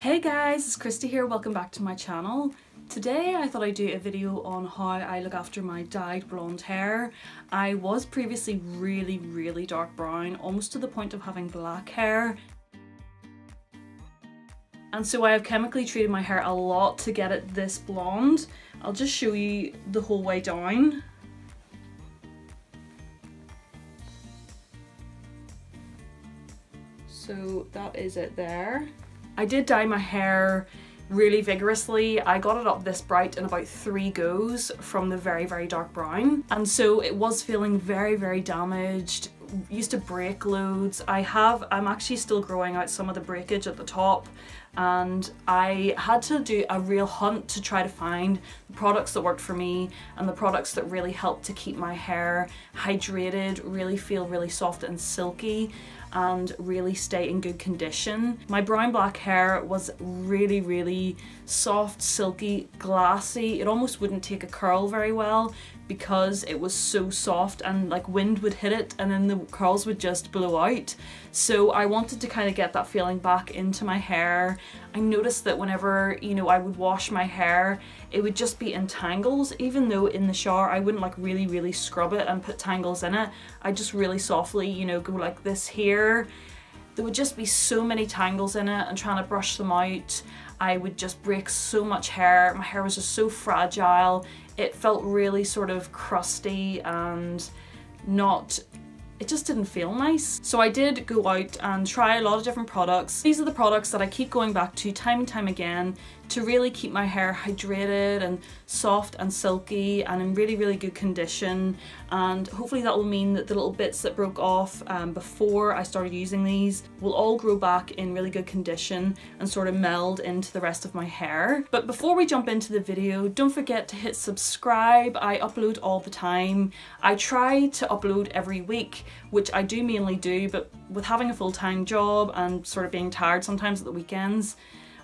Hey guys, it's Kristy here, welcome back to my channel. Today I thought I'd do a video on how I look after my dyed blonde hair. I was previously really dark brown, almost to the point of having black hair. And so I have chemically treated my hair a lot to get it this blonde. I'll just show you the whole way down. So that is it there. I did dye my hair really vigorously. I got it up this bright in about 3 goes from the very dark brown. And so it was feeling very damaged, used to break loads. I'm actually still growing out some of the breakage at the top, and I had to do a real hunt to try to find the products that worked for me and the products that really helped to keep my hair hydrated, really feel really soft and silky, and really stay in good condition. My brown black hair was really soft, silky, glassy. It almost wouldn't take a curl very well because it was so soft, and like wind would hit it and then the curls would just blow out. So I wanted to kind of get that feeling back into my hair. I noticed that whenever, you know, I would wash my hair, it would just be in tangles, even though in the shower I wouldn't like really scrub it and put tangles in it. I just really softly, you know, go like this here. There would just be so many tangles in it, and trying to brush them out, I would just break so much hair. My hair was just so fragile. It felt really sort of crusty and it just didn't feel nice. So I did go out and try a lot of different products. These are the products that I keep going back to time and time again to really keep my hair hydrated and soft and silky and in really good condition. And hopefully that will mean that the little bits that broke off before I started using these will all grow back in really good condition and sort of meld into the rest of my hair. But before we jump into the video, don't forget to hit subscribe. I upload all the time. I try to upload every week, which I do mainly do, but with having a full-time job and sort of being tired sometimes at the weekends,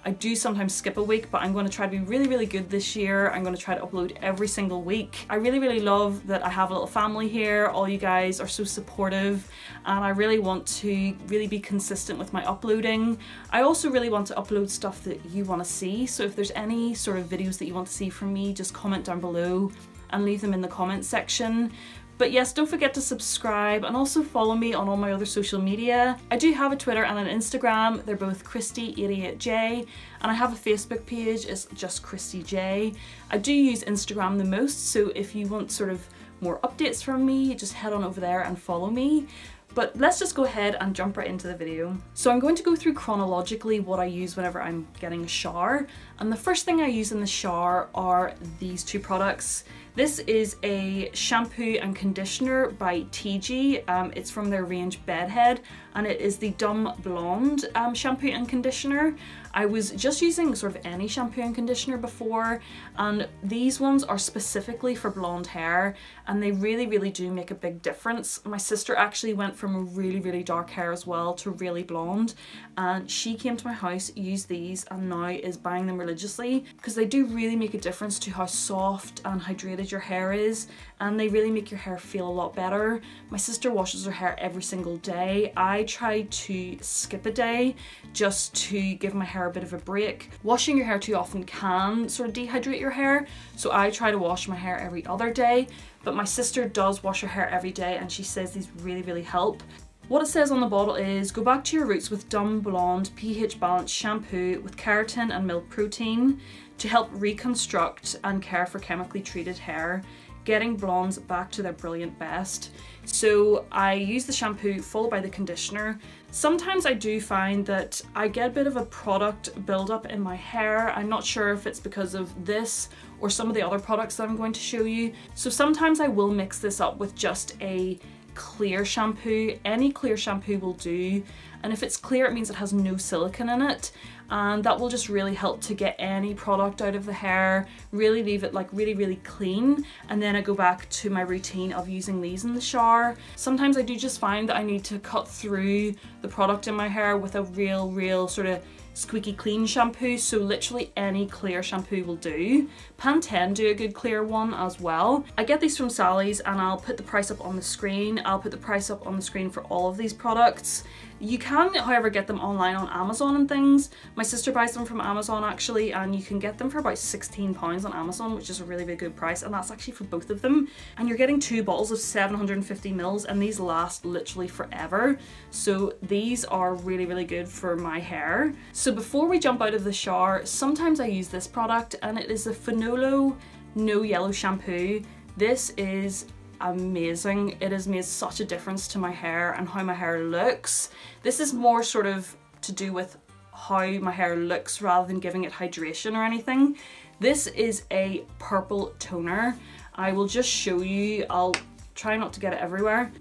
I do sometimes skip a week, but I'm going to try to be really good this year. I'm going to try to upload every single week. I really love that I have a little family here. All you guys are so supportive, and I really want to really be consistent with my uploading. I also really want to upload stuff that you want to see, so if there's any sort of videos that you want to see from me, just comment down below and leave them in the comment section. But yes, don't forget to subscribe and also follow me on all my other social media. I do have a Twitter and an Instagram. They're both Kristy88J, and I have a Facebook page. It's just Kristy J. I do use Instagram the most, so if you want sort of more updates from me, just head on over there and follow me. But let's just go ahead and jump right into the video. So I'm going to go through chronologically what I use whenever I'm getting a shower. And the first thing I use in the shower are these 2 products. This is a shampoo and conditioner by TG. It's from their range Bedhead, and it is the Dumb Blonde shampoo and conditioner. I was just using sort of any shampoo and conditioner before, and these ones are specifically for blonde hair, and they really do make a big difference. My sister actually went from really dark hair as well to really blonde, and she came to my house, used these, and now is buying them religiously because they do really make a difference to how soft and hydrated your hair is, and they really make your hair feel a lot better. My sister washes her hair every single day. I try to skip a day just to give my hair a bit of a break. Washing your hair too often can sort of dehydrate your hair, so I try to wash my hair every other day, but my sister does wash her hair every day, and she says these really help. What it says on the bottle is, go back to your roots with Dumb Blonde pH balanced shampoo with keratin and milk protein to help reconstruct and care for chemically treated hair, getting blondes back to their brilliant best. So I use the shampoo followed by the conditioner. Sometimes I do find that I get a bit of a product buildup in my hair. I'm not sure if it's because of this or some of the other products that I'm going to show you. So sometimes I will mix this up with just a clear shampoo. Any clear shampoo will do, and if it's clear it means it has no silicone in it, and that will just really help to get any product out of the hair, really leave it like really clean. And then I go back to my routine of using these in the shower. Sometimes I do just find that I need to cut through the product in my hair with a real sort of squeaky clean shampoo, so literally any clear shampoo will do. Pantene do a good clear one as well. I get these from Sally's, and I'll put the price up on the screen. I'll put the price up on the screen for all of these products. You can, however, get them online on Amazon and things. My sister buys them from Amazon actually, and you can get them for about £16 on Amazon, which is a really, really good price, and that's actually for both of them. And you're getting 2 bottles of 750 mils, and these last literally forever. So these are really, really good for my hair. So before we jump out of the shower, sometimes I use this product, and it is the Finolo No Yellow Shampoo. This is amazing. It has made such a difference to my hair and how my hair looks. This is more sort of to do with how my hair looks rather than giving it hydration or anything. This is a purple toner. I will just show you. I'll try not to get it everywhere.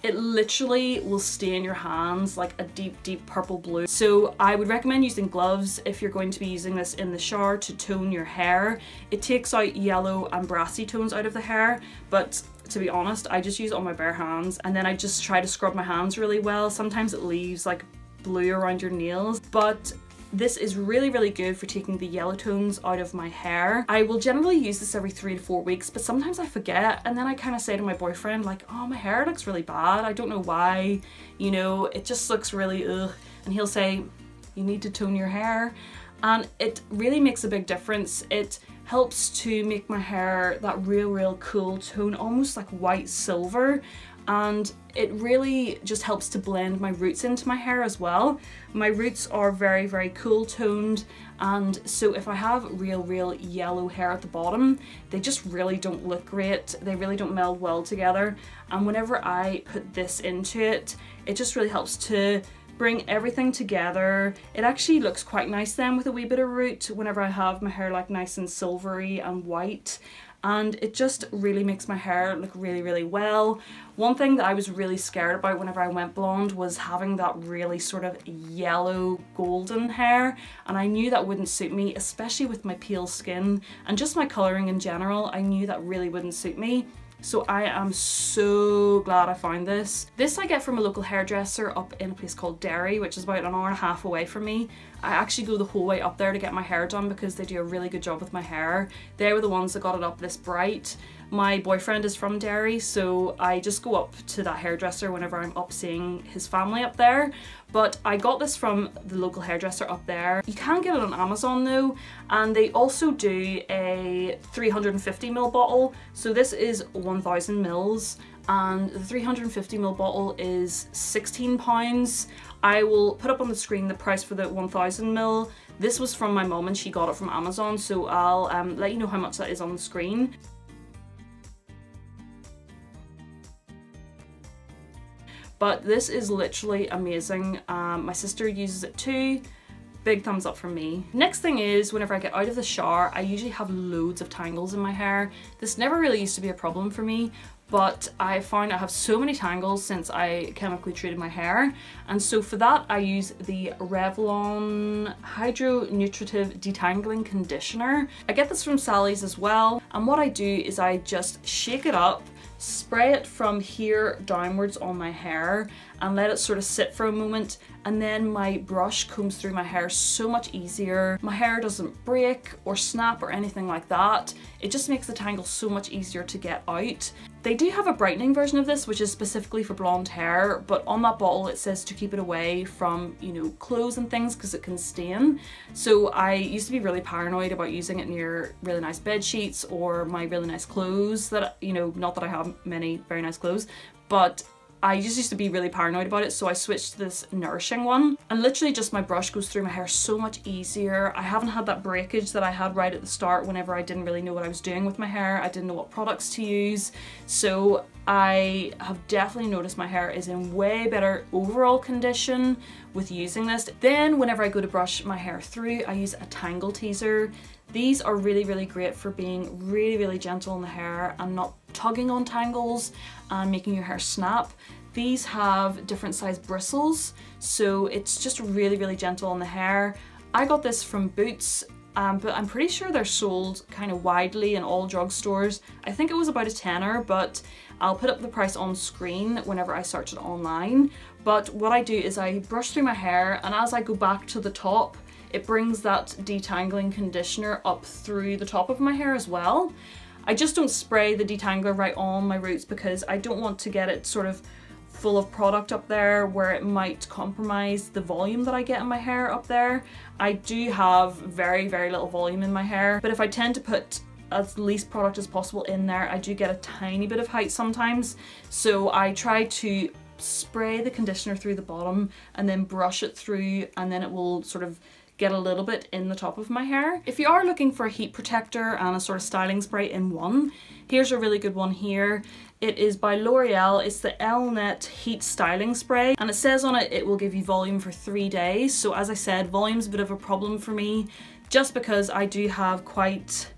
It literally will stain your hands like a deep, deep purple blue. So I would recommend using gloves if you're going to be using this in the shower to tone your hair. It takes out yellow and brassy tones out of the hair, but to be honest, I just use it on my bare hands, and then I just try to scrub my hands really well. Sometimes it leaves like blue around your nails, but this is really, really good for taking the yellow tones out of my hair. I will generally use this every 3 to 4 weeks, but sometimes I forget, and then I kind of say to my boyfriend like, oh, my hair looks really bad. I don't know why, you know, it just looks really ugh. And he'll say, you need to tone your hair. And it really makes a big difference. It helps to make my hair that real cool tone, almost like white silver. And it really just helps to blend my roots into my hair as well. My roots are very, very cool toned, and so if I have real yellow hair at the bottom, they just really don't look great. They really don't meld well together. And whenever I put this into it, it just really helps to bring everything together. It actually looks quite nice then with a wee bit of root whenever I have my hair like nice and silvery and white. And it just really makes my hair look really well. One thing that I was really scared about whenever I went blonde was having that really sort of yellow golden hair, and I knew that wouldn't suit me, especially with my pale skin and just my colouring in general. I knew that really wouldn't suit me. So I am so glad I found this. This I get from a local hairdresser up in a place called Derry, which is about an hour and a half away from me. I actually go the whole way up there to get my hair done because they do a really good job with my hair. They were the ones that got it up this bright. My boyfriend is from Derry, so I just go up to that hairdresser whenever I'm up seeing his family up there. But I got this from the local hairdresser up there. You can get it on Amazon though, and they also do a 350ml bottle. So this is 1000 mils, and the 350ml bottle is £16. I will put up on the screen the price for the 1000ml. This was from my mum and she got it from Amazon, so I'll let you know how much that is on the screen. But this is literally amazing. My sister uses it too. Big thumbs up from me. Next thing is, whenever I get out of the shower, I usually have loads of tangles in my hair. This never really used to be a problem for me, but I found I have so many tangles since I chemically treated my hair. And so for that, I use the Revlon Hydro Nutritive Detangling Conditioner. I get this from Sally's as well. And what I do is I just shake it up, spray it from here downwards on my hair and let it sort of sit for a moment, and then my brush combs through my hair so much easier. My hair doesn't break or snap or anything like that. It just makes the tangles so much easier to get out. They do have a brightening version of this, which is specifically for blonde hair, but on that bottle it says to keep it away from, you know, clothes and things because it can stain. So I used to be really paranoid about using it near really nice bed sheets or my really nice clothes that, you know, not that I have many very nice clothes, but I just used to be really paranoid about it, so I switched to this nourishing one, and literally just my brush goes through my hair so much easier. I haven't had that breakage that I had right at the start whenever I didn't really know what I was doing with my hair. I didn't know what products to use, so I have definitely noticed my hair is in way better overall condition with using this. Then whenever I go to brush my hair through, I use a Tangle Teezer. These are really great for being really gentle on the hair and not tugging on tangles and making your hair snap. These have different size bristles, so it's just really gentle on the hair. I got this from Boots, but I'm pretty sure they're sold kind of widely in all drugstores. I think it was about a tenner, but I'll put up the price on screen whenever I search it online. But what I do is I brush through my hair, and as I go back to the top, it brings that detangling conditioner up through the top of my hair as well. I just don't spray the detangler right on my roots because I don't want to get it sort of full of product up there where it might compromise the volume that I get in my hair up there. I do have very, very little volume in my hair, but if I tend to put as least product as possible in there, I do get a tiny bit of height sometimes. So I try to spray the conditioner through the bottom and then brush it through, and then it will sort of get a little bit in the top of my hair. If you are looking for a heat protector and a sort of styling spray in one, here's a really good one here. It is by L'Oreal. It's the Elnett Heat Styling Spray, and it says on it will give you volume for 3 days. So as I said, volume's a bit of a problem for me just because I do have quite,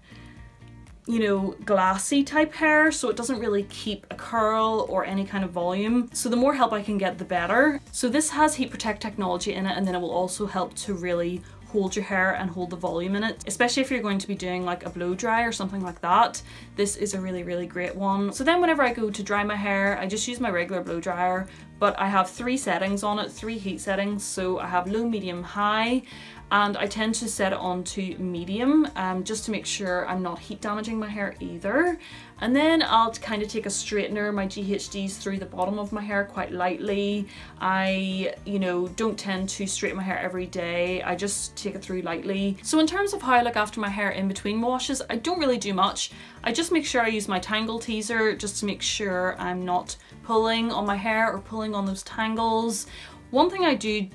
you know, glassy type hair, so it doesn't really keep a curl or any kind of volume. So the more help I can get, the better. So this has heat protect technology in it, and then it will also help to really hold your hair and hold the volume in it, especially if you're going to be doing like a blow dry or something like that. This is a really, really great one. So then whenever I go to dry my hair, I just use my regular blow dryer, but I have 3 settings on it, 3 heat settings. So I have low, medium, high, and I tend to set it on to medium just to make sure I'm not heat damaging my hair either. And then I'll kind of take a straightener, my GHDs, through the bottom of my hair quite lightly. I, you know, don't tend to straighten my hair every day. I just take it through lightly. So in terms of how I look after my hair in between washes, I don't really do much. I just make sure I use my Tangle Teezer just to make sure I'm not pulling on my hair or pulling on those tangles. One thing I do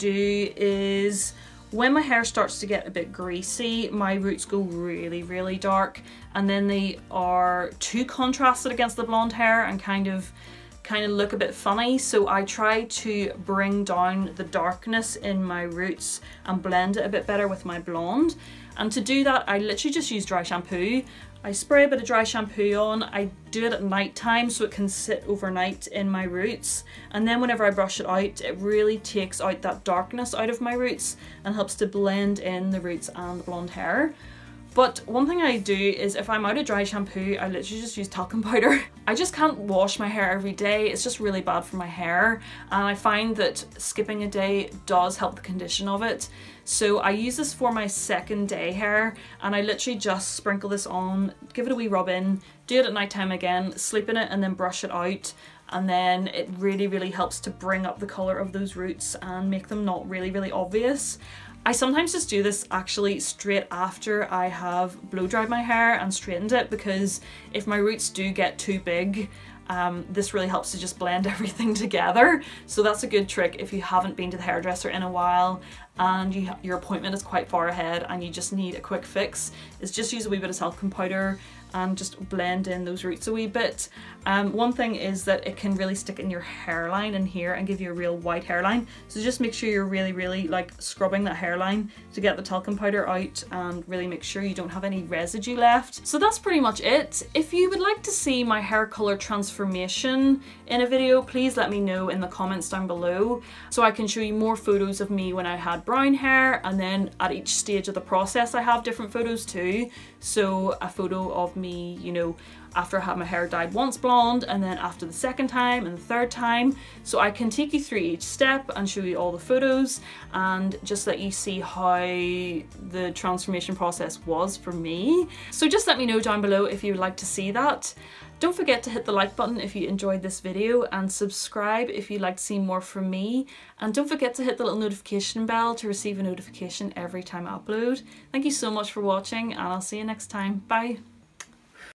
is when my hair starts to get a bit greasy, my roots go really, really dark, and then they are too contrasted against the blonde hair and kind of look a bit funny. So I try to bring down the darkness in my roots and blend it a bit better with my blonde. And to do that, I literally just use dry shampoo. I spray a bit of dry shampoo on. I do it at night time so it can sit overnight in my roots, and then whenever I brush it out, it really takes out that darkness out of my roots and helps to blend in the roots and the blonde hair. But one thing I do is if I'm out of dry shampoo, I literally just use talcum powder. I just can't wash my hair every day. It's just really bad for my hair, and I find that skipping a day does help the condition of it. So I use this for my second day hair, and I literally just sprinkle this on, give it a wee rub in, do it at night time again, sleep in it, and then brush it out. And then it really, really helps to bring up the colour of those roots and make them not really, really obvious. I sometimes just do this actually straight after I have blow dried my hair and straightened it, because if my roots do get too big, this really helps to just blend everything together. So that's a good trick if you haven't been to the hairdresser in a while and your appointment is quite far ahead and you just need a quick fix, is just use a wee bit of talcum powder and just blend in those roots a wee bit. One thing is that it can really stick in your hairline in here and give you a real white hairline. So just make sure you're really, really like scrubbing that hairline to get the talcum powder out and really make sure you don't have any residue left. So that's pretty much it. If you would like to see my hair color transformation in a video, please let me know in the comments down below so I can show you more photos of me when I had brown hair, and then at each stage of the process I have different photos too. So a photo of me, you know, after I had my hair dyed once blonde, and then after the second time and the third time. So I can take you through each step and show you all the photos and just let you see how the transformation process was for me. So just let me know down below if you would like to see that. Don't forget to hit the like button if you enjoyed this video, and subscribe if you'd like to see more from me. And don't forget to hit the little notification bell to receive a notification every time I upload. Thank you so much for watching, and I'll see you next time. Bye!